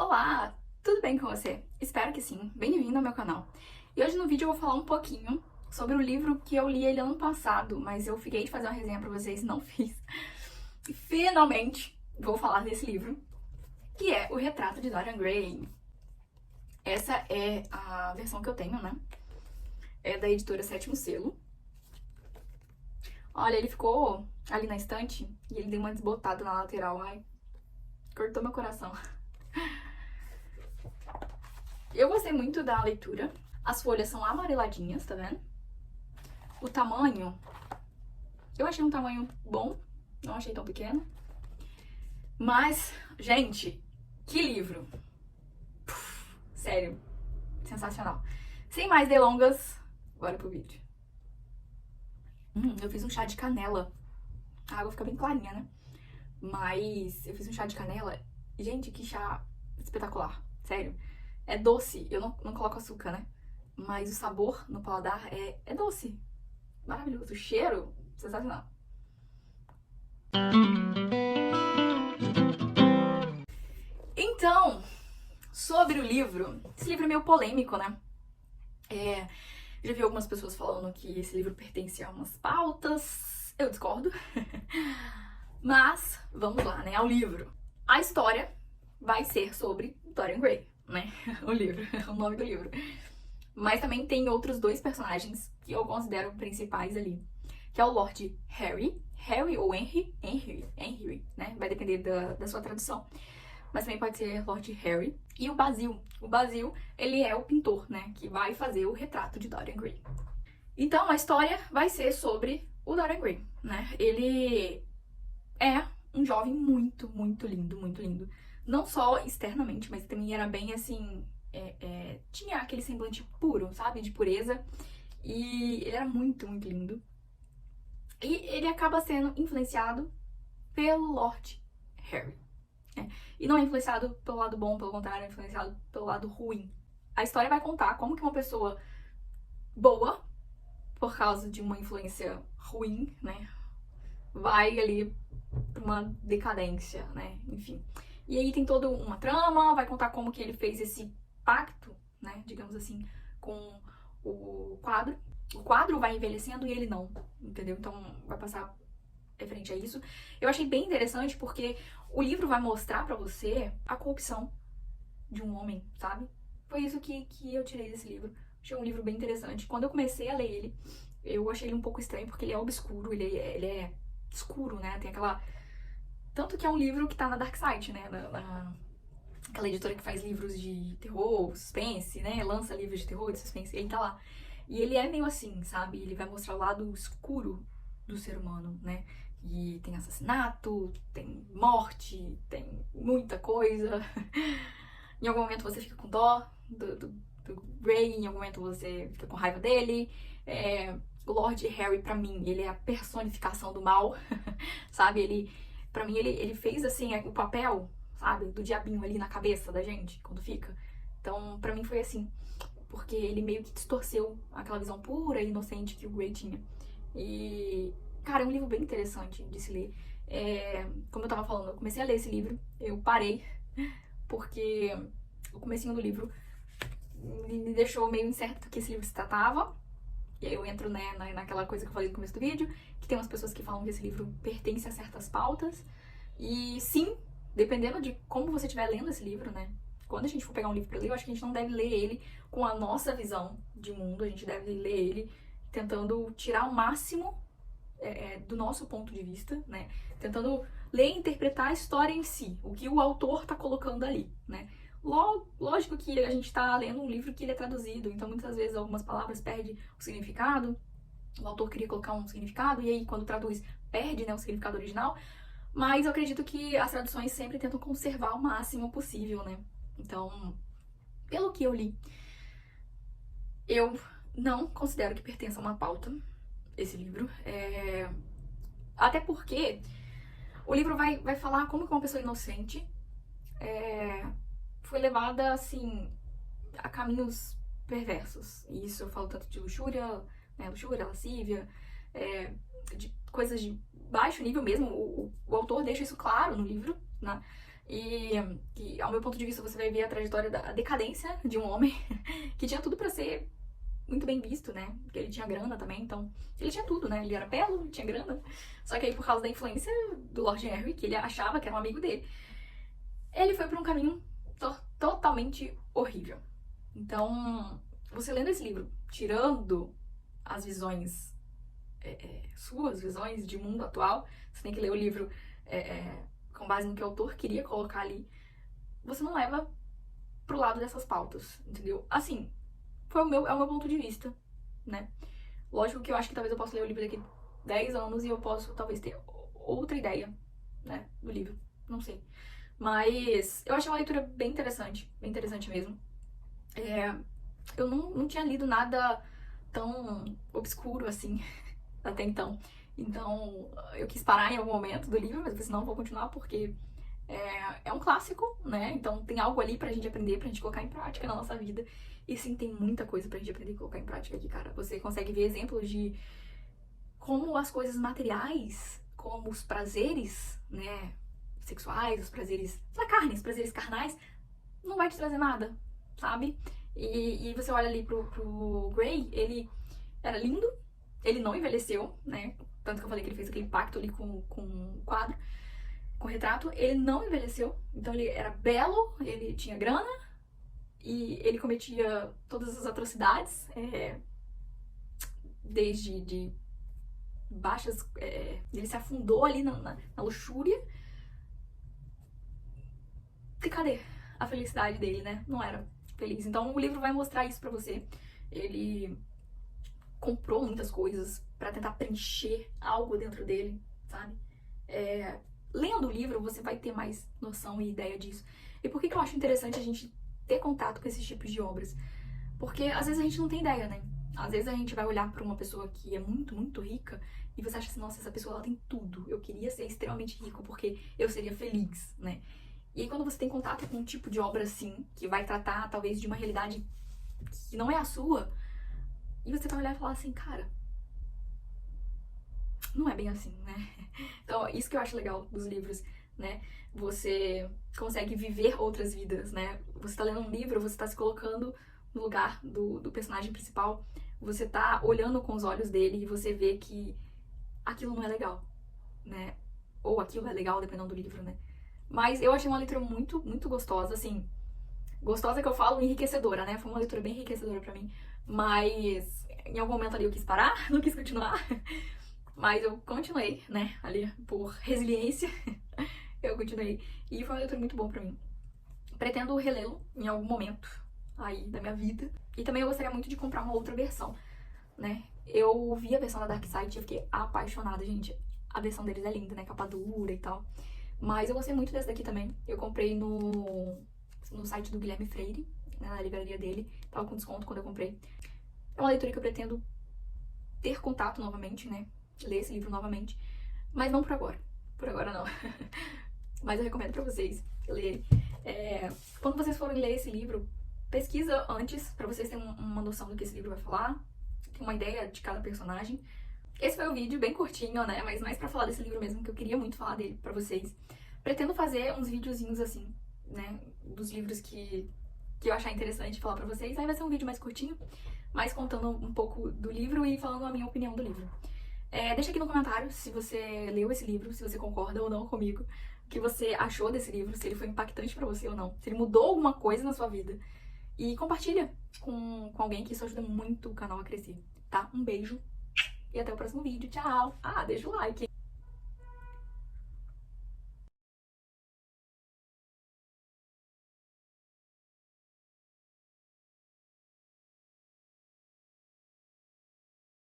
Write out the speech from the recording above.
Olá, tudo bem com você? Espero que sim. Bem-vindo ao meu canal. E hoje no vídeo eu vou falar um pouquinho sobre o livro que eu li ele ano passado, mas eu fiquei de fazer uma resenha pra vocês e não fiz. E finalmente vou falar desse livro, que é O Retrato de Dorian Gray. Essa é a versão que eu tenho, né? É da editora Sétimo Selo. Olha, ele ficou ali na estante e ele deu uma desbotada na lateral. Ai, cortou meu coração. Eu gostei muito da leitura. As folhas são amareladinhas, tá vendo? O tamanho, eu achei um tamanho bom, não achei tão pequeno. Mas, gente, que livro! Sério, sensacional. Sem mais delongas, bora pro vídeo. Eu fiz um chá de canela. A água fica bem clarinha, né? Mas eu fiz um chá de canela. Gente, que chá espetacular. Sério. É doce. Eu não coloco açúcar, né? Mas o sabor no paladar é doce. Maravilhoso. O cheiro, sensacional. Então, sobre o livro. Esse livro é meio polêmico, né? Já vi algumas pessoas falando que esse livro pertence a umas pautas. Eu discordo. Mas, vamos lá, né? Ao livro. A história vai ser sobre Dorian Gray, né? O livro, o nome do livro. Mas também tem outros dois personagens que eu considero principais ali. Que é o Lord Harry. Harry ou Henry, né? Vai depender da sua tradução. Mas também pode ser Lord Harry. E o Basil. O Basil, ele é o pintor, né? Que vai fazer o retrato de Dorian Gray. Então, a história vai ser sobre o Dorian Gray, né? Ele é um jovem muito, muito lindo, muito lindo. Não só externamente, mas também era bem assim... tinha aquele semblante puro, sabe? De pureza. E ele era muito, muito lindo. E ele acaba sendo influenciado pelo Lord Harry. E não é influenciado pelo lado bom, pelo contrário, é influenciado pelo lado ruim. A história vai contar como que uma pessoa boa, por causa de uma influência ruim, né, vai ali pra uma decadência, né, enfim. E aí tem toda uma trama, vai contar como que ele fez esse pacto, né, digamos assim, com o quadro. O quadro vai envelhecendo e ele não, entendeu? Então vai passar referente a isso. Eu achei bem interessante porque o livro vai mostrar pra você a corrupção de um homem, sabe? Foi isso que eu tirei desse livro. Achei um livro bem interessante. Quando eu comecei a ler ele, eu achei ele um pouco estranho porque ele é obscuro, ele é escuro, né? Tem aquela... Tanto que é um livro que tá na Dark Side, né? Aquela editora que faz livros de terror, suspense, né? Lança livros de terror, de suspense, ele tá lá. E ele é meio assim, sabe? Ele vai mostrar o lado escuro do ser humano, né? E tem assassinato, tem morte, tem muita coisa. Em algum momento você fica com dó do Gray, em algum momento você fica com raiva dele. O Lord Harry, pra mim, ele é a personificação do mal, sabe? Pra mim, ele fez, assim, o papel, sabe? Do diabinho ali na cabeça da gente, quando fica. Então, pra mim foi assim, porque ele meio que distorceu aquela visão pura e inocente que o Gray tinha. E, cara, é um livro bem interessante de se ler. Como eu tava falando, eu comecei a ler esse livro, eu parei, porque o comecinho do livro me deixou meio incerto do que esse livro se tratava. E aí eu entro, né, naquela coisa que eu falei no começo do vídeo, que tem umas pessoas que falam que esse livro pertence a certas pautas. E sim, dependendo de como você estiver lendo esse livro, né, quando a gente for pegar um livro pra ler, eu acho que a gente não deve ler ele com a nossa visão de mundo, a gente deve ler ele tentando tirar o máximo do nosso ponto de vista, né, tentando ler e interpretar a história em si, o que o autor tá colocando ali, né. Lógico que a gente tá lendo um livro que ele é traduzido, então muitas vezes algumas palavras perdem o significado, o autor queria colocar um significado, e aí quando traduz, perde, né, o significado original, mas eu acredito que as traduções sempre tentam conservar o máximo possível, né. Então, pelo que eu li, eu não considero que pertença a uma pauta, esse livro, até porque o livro vai falar como que uma pessoa inocente foi levada, assim, a caminhos perversos. E isso eu falo tanto de luxúria, né, luxúria, lascívia, de coisas de baixo nível mesmo. O autor deixa isso claro no livro, né? E ao meu ponto de vista, você vai ver a trajetória da decadência de um homem que tinha tudo pra ser muito bem visto, né? Porque ele tinha grana também, então ele tinha tudo, né? Ele era belo, ele tinha grana. Só que aí, por causa da influência do Lord Henry, que ele achava que era um amigo dele, ele foi pra um caminho totalmente horrível. Então, você lendo esse livro, tirando as visões, suas visões de mundo atual, você tem que ler o livro com base no que o autor queria colocar ali, você não leva pro lado dessas pautas, entendeu? Assim, é o meu ponto de vista, né? Lógico que eu acho que talvez eu possa ler o livro daqui 10 anos e eu posso talvez ter outra ideia, né, do livro, não sei. Mas eu achei uma leitura bem interessante mesmo. Eu não tinha lido nada tão obscuro assim até então. Então eu quis parar em algum momento do livro, mas eu pensei, não, vou continuar porque é um clássico, né? Então tem algo ali pra gente aprender, pra gente colocar em prática na nossa vida. E sim, tem muita coisa pra gente aprender e colocar em prática aqui, cara. Você consegue ver exemplos de como as coisas materiais, como os prazeres, né, sexuais, os prazeres da carne, os prazeres carnais, não vai te trazer nada, sabe? E você olha ali pro Grey, ele era lindo, ele não envelheceu, né? Tanto que eu falei que ele fez aquele pacto ali com o quadro, com o retrato. Ele não envelheceu, então ele era belo, ele tinha grana e ele cometia todas as atrocidades, desde de baixas. Ele se afundou ali na luxúria. E cadê a felicidade dele, né? Não era feliz. Então o livro vai mostrar isso pra você. Ele comprou muitas coisas pra tentar preencher algo dentro dele, sabe? Lendo o livro, você vai ter mais noção e ideia disso. E por que eu acho interessante a gente ter contato com esses tipos de obras? Porque às vezes a gente não tem ideia, né? Às vezes a gente vai olhar pra uma pessoa que é muito, muito rica e você acha assim, nossa, essa pessoa ela tem tudo. Eu queria ser extremamente rico porque eu seria feliz, né? E aí, quando você tem contato com um tipo de obra assim, que vai tratar talvez de uma realidade que não é a sua, e você vai olhar e falar assim, cara, não é bem assim, né? Então, isso que eu acho legal dos livros, né? Você consegue viver outras vidas, né? Você tá lendo um livro, você tá se colocando no lugar do personagem principal, você tá olhando com os olhos dele e você vê que aquilo não é legal, né? Ou aquilo é legal, dependendo do livro, né? Mas eu achei uma leitura muito, muito gostosa, assim. Gostosa que eu falo, enriquecedora, né? Foi uma leitura bem enriquecedora pra mim. Mas em algum momento ali eu quis parar, não quis continuar. Mas eu continuei, né? Ali, por resiliência, eu continuei. E foi uma leitura muito boa pra mim. Pretendo relê-lo em algum momento aí da minha vida. E também eu gostaria muito de comprar uma outra versão, né? Eu vi a versão da Darkside e eu fiquei apaixonada, gente. A versão deles é linda, né? Capa dura e tal. Mas eu gostei muito desse daqui também. Eu comprei no site do Guilherme Freire, né, na livraria dele. Tava com desconto quando eu comprei. É uma leitura que eu pretendo ter contato novamente, né? Ler esse livro novamente. Mas não por agora. Por agora não. Mas eu recomendo pra vocês lerem. Quando vocês forem ler esse livro, pesquisa antes, pra vocês terem uma noção do que esse livro vai falar. Ter uma ideia de cada personagem. Esse foi o vídeo, bem curtinho, né? Mas mais pra falar desse livro mesmo, que eu queria muito falar dele pra vocês. Pretendo fazer uns videozinhos assim, né? Dos livros que eu achar interessante falar pra vocês. Aí vai ser um vídeo mais curtinho, mais contando um pouco do livro e falando a minha opinião do livro. Deixa aqui no comentário se você leu esse livro, se você concorda ou não comigo. O que você achou desse livro, se ele foi impactante pra você ou não. Se ele mudou alguma coisa na sua vida. E compartilha com alguém, que isso ajuda muito o canal a crescer, tá? Um beijo. E até o próximo vídeo. Tchau! Ah, deixa o like, hein?